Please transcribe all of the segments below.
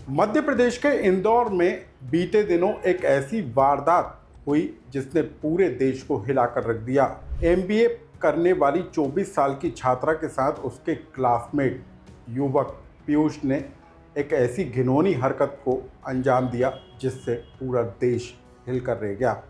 मध्य प्रदेश के इंदौर में बीते दिनों एक ऐसी वारदात हुई जिसने पूरे देश को हिलाकर रख दिया। एमबीए करने वाली 24 साल की छात्रा के साथ उसके क्लासमेट युवक पीयूष ने एक ऐसी घिनौनी हरकत को अंजाम दिया जिससे पूरा देश हिलकर रह गया।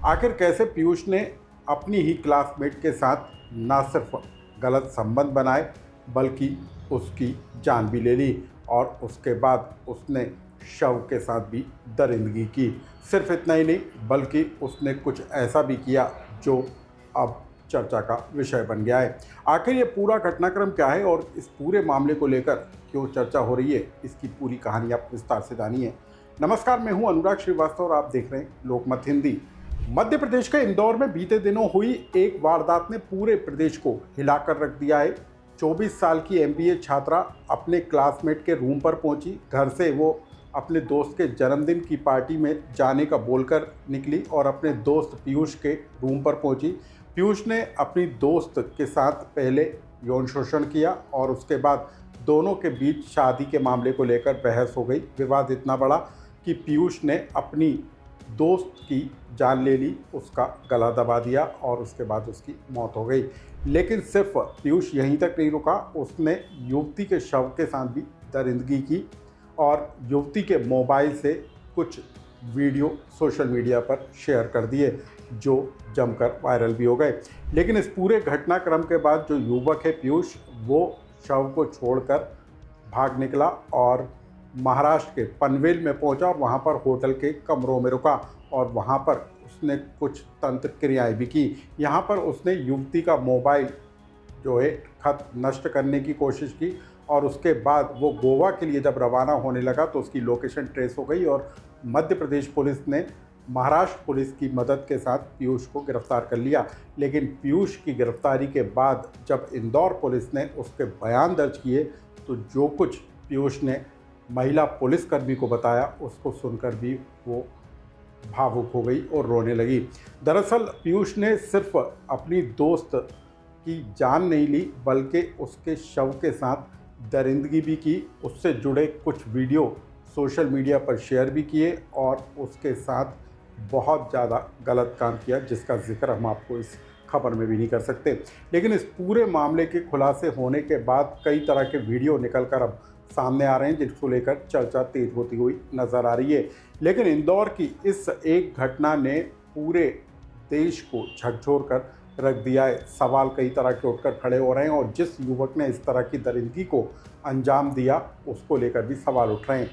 आखिर कैसे पीयूष ने अपनी ही क्लासमेट के साथ न सिर्फ गलत संबंध बनाए बल्कि उसकी जान भी ले ली और उसके बाद उसने शव के साथ भी दरिंदगी की। सिर्फ इतना ही नहीं बल्कि उसने कुछ ऐसा भी किया जो अब चर्चा का विषय बन गया है। आखिर ये पूरा घटनाक्रम क्या है और इस पूरे मामले को लेकर क्यों चर्चा हो रही है, इसकी पूरी कहानी आप विस्तार से जानिए। नमस्कार, मैं हूं अनुराग श्रीवास्तव और आप देख रहे हैं लोकमत हिंदी। मध्य प्रदेश के इंदौर में बीते दिनों हुई एक वारदात ने पूरे प्रदेश को हिलाकर रख दिया है। 24 साल की एमबीए छात्रा अपने क्लासमेट के रूम पर पहुंची। घर से वो अपने दोस्त के जन्मदिन की पार्टी में जाने का बोलकर निकली और अपने दोस्त पीयूष के रूम पर पहुंची। पीयूष ने अपनी दोस्त के साथ पहले यौन शोषण किया और उसके बाद दोनों के बीच शादी के मामले को लेकर बहस हो गई। विवाद इतना बड़ा कि पीयूष ने अपनी दोस्त की जान ले ली, उसका गला दबा दिया और उसके बाद उसकी मौत हो गई। लेकिन सिर्फ पीयूष यहीं तक नहीं रुका, उसने युवती के शव के साथ भी दरिंदगी की और युवती के मोबाइल से कुछ वीडियो सोशल मीडिया पर शेयर कर दिए जो जमकर वायरल भी हो गए। लेकिन इस पूरे घटनाक्रम के बाद जो युवक है पीयूष, वो शव को छोड़कर भाग निकला और महाराष्ट्र के पनवेल में पहुंचा और वहां पर होटल के कमरों में रुका और वहां पर उसने कुछ तंत्र क्रियाएं भी की। यहां पर उसने युवती का मोबाइल जो है खत नष्ट करने की कोशिश की और उसके बाद वो गोवा के लिए जब रवाना होने लगा तो उसकी लोकेशन ट्रेस हो गई और मध्य प्रदेश पुलिस ने महाराष्ट्र पुलिस की मदद के साथ पीयूष को गिरफ्तार कर लिया। लेकिन पीयूष की गिरफ्तारी के बाद जब इंदौर पुलिस ने उसके बयान दर्ज किए तो जो कुछ पीयूष ने महिला पुलिसकर्मी को बताया उसको सुनकर भी वो भावुक हो गई और रोने लगी। दरअसल पीयूष ने सिर्फ अपनी दोस्त की जान नहीं ली बल्कि उसके शव के साथ दरिंदगी भी की, उससे जुड़े कुछ वीडियो सोशल मीडिया पर शेयर भी किए और उसके साथ बहुत ज़्यादा गलत काम किया जिसका जिक्र हम आपको इस खबर में भी नहीं कर सकते। लेकिन इस पूरे मामले के खुलासे होने के बाद कई तरह के वीडियो निकल कर अब सामने आ रहे हैं जिसको लेकर चर्चा तेज होती हुई नजर आ रही है। लेकिन इंदौर की इस एक घटना ने पूरे देश को झकझोर कर रख दिया है। सवाल कई तरह के उठकर खड़े हो रहे हैं और जिस युवक ने इस तरह की दरिंदगी को अंजाम दिया उसको लेकर भी सवाल उठ रहे हैं।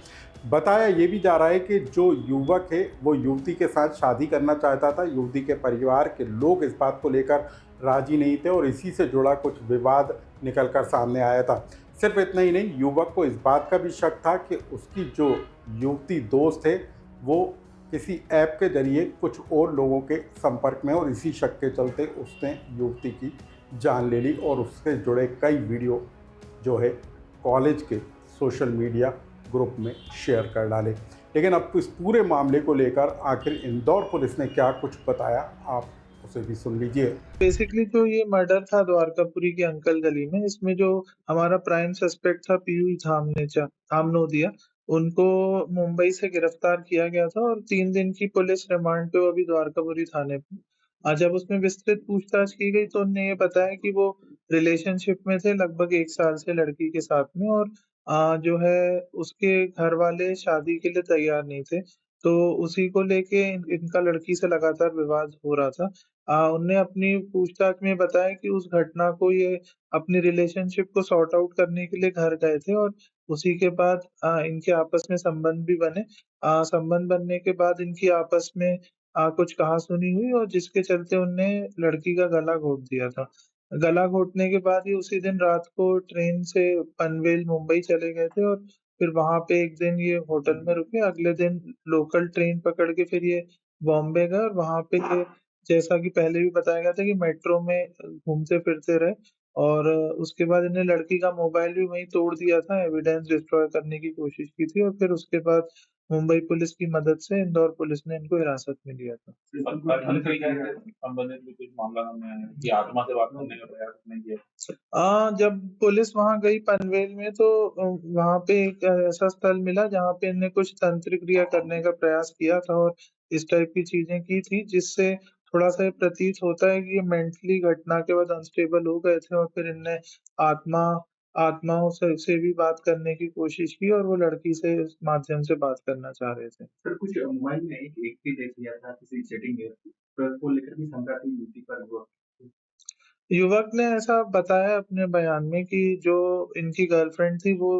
बताया ये भी जा रहा है कि जो युवक है वो युवती के साथ शादी करना चाहता था। युवती के परिवार के लोग इस बात को लेकर राजी नहीं थे और इसी से जुड़ा कुछ विवाद निकल कर सामने आया था। सिर्फ इतना ही नहीं, युवक को इस बात का भी शक था कि उसकी जो युवती दोस्त है वो किसी ऐप के जरिए कुछ और लोगों के संपर्क में, और इसी शक के चलते उसने युवती की जान ले ली और उससे जुड़े कई वीडियो जो है कॉलेज के सोशल मीडिया ग्रुप में शेयर कर डाले। लेकिन अब इस पूरे मामले को लेकर आखिर इंदौर पुलिस ने क्या कुछ बताया, आप उसे भी सुन लीजिए। बेसिकली जो ये मर्डर था द्वारकापुरी की अंकल गली में, इसमें जो हमारा प्राइम सस्पेक्ट था पीयूष धामनोदिया, उनको मुंबई से गिरफ्तार किया गया था और 3 दिन की पुलिस रिमांड पे वो अभी द्वारकापुरी थाने पे। जब उसमें विस्तृत पूछताछ की गई तो उनने ये बताया कि वो रिलेशनशिप में थे लगभग 1 साल से लड़की के साथ में, और जो है उसके घर वाले शादी के लिए तैयार नहीं थे। तो उसी को लेके इनका लड़की से लगातार विवाद हो रहा था। उनने अपनी पूछताछ में बताया कि उस घटना को ये अपनी रिलेशनशिप को सॉर्ट आउट करने के लिए घर गए थे और उसी के बाद इनके आपस में संबंध भी बने। संबंध बनने के बाद इनकी आपस में कुछ कहा-सुनी हुई और जिसके चलते उनने लड़की का गला घोंट दिया था। गला घोंटने के बाद ये उसी दिन रात को ट्रेन से पनवेल मुंबई चले गए थे और फिर वहाँ पे 1 दिन ये होटल में रुके। अगले दिन लोकल ट्रेन पकड़ के फिर ये बॉम्बे गए और वहाँ पे ये, जैसा कि पहले भी बताया गया था, कि मेट्रो में घूमते-फिरते रहे और उसके बाद इन्हें लड़की का मोबाइल भी वहीं तोड़ दिया था, एविडेंस डिस्ट्रॉय करने की कोशिश की थी और फिर उसके बाद मुंबई पुलिस की मदद से इंदौर पुलिस ने इनको हिरासत में लिया था। संबंधित भी कुछ मामला सामने आया है कि आत्मा से बात करने का प्रयास नहीं किया। जब पुलिस वहाँ गई पनवेल में तो वहाँ पे एक ऐसा स्थल मिला जहाँ पे इनने कुछ तंत्र क्रिया करने का प्रयास किया था और इस टाइप की चीज़ें की थी, जिससे थोड़ा-सा ये प्रतीत होता है कि ये मेंटली घटना के बाद अनस्टेबल हो गए थे और फिर इनने आत्मा आत्माओं से भी बात करने की कोशिश की और वो लड़की से इस माध्यम से बात करना चाह रहे थे। सर कुछ मोबाइल में एक व्यक्ति देख लिया था किसी सेटिंग में, तो उसको लेकर भी शंका थी युवती पर हुआ। युवक ने ऐसा बताया अपने बयान में कि जो इनकी गर्लफ्रेंड थी वो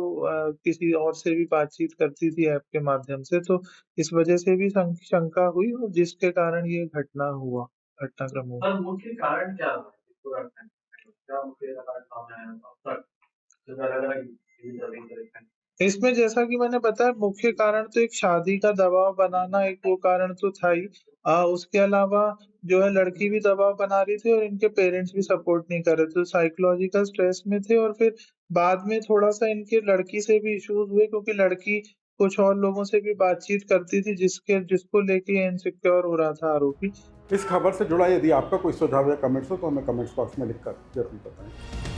किसी और से भी बातचीत करती थी ऐप के माध्यम से, तो इस वजह से भी शंका हुई और जिसके कारण ये घटनाक्रम हुआ। सर मुख्य कारण क्या रहा इस पूरा घटना का? क्या मुख्य कारण सामने आया अब तक? जैसे अलग-अलग चल रही है। इसमें जैसा कि मैंने बताया मुख्य कारण तो एक शादी का दबाव बनाना एक वो कारण तो था ही। उसके अलावा जो है लड़की भी दबाव बना रही थी और इनके पेरेंट्स भी सपोर्ट नहीं कर रहे थे। तो साइकोलॉजिकल स्ट्रेस में थे और फिर बाद में थोड़ा-सा इनके लड़की से भी इश्यूज़ हुए क्योंकि लड़की कुछ और लोगों से भी बातचीत करती थी जिसको लेके ये इनसिक्योर हो रहा था आरोपी। इस खबर से जुड़ा यदि आपका कोई सुझाव या कमेंट्स हो तो हमें कमेंट्स बॉक्स में लिखकर जरूर बताएं।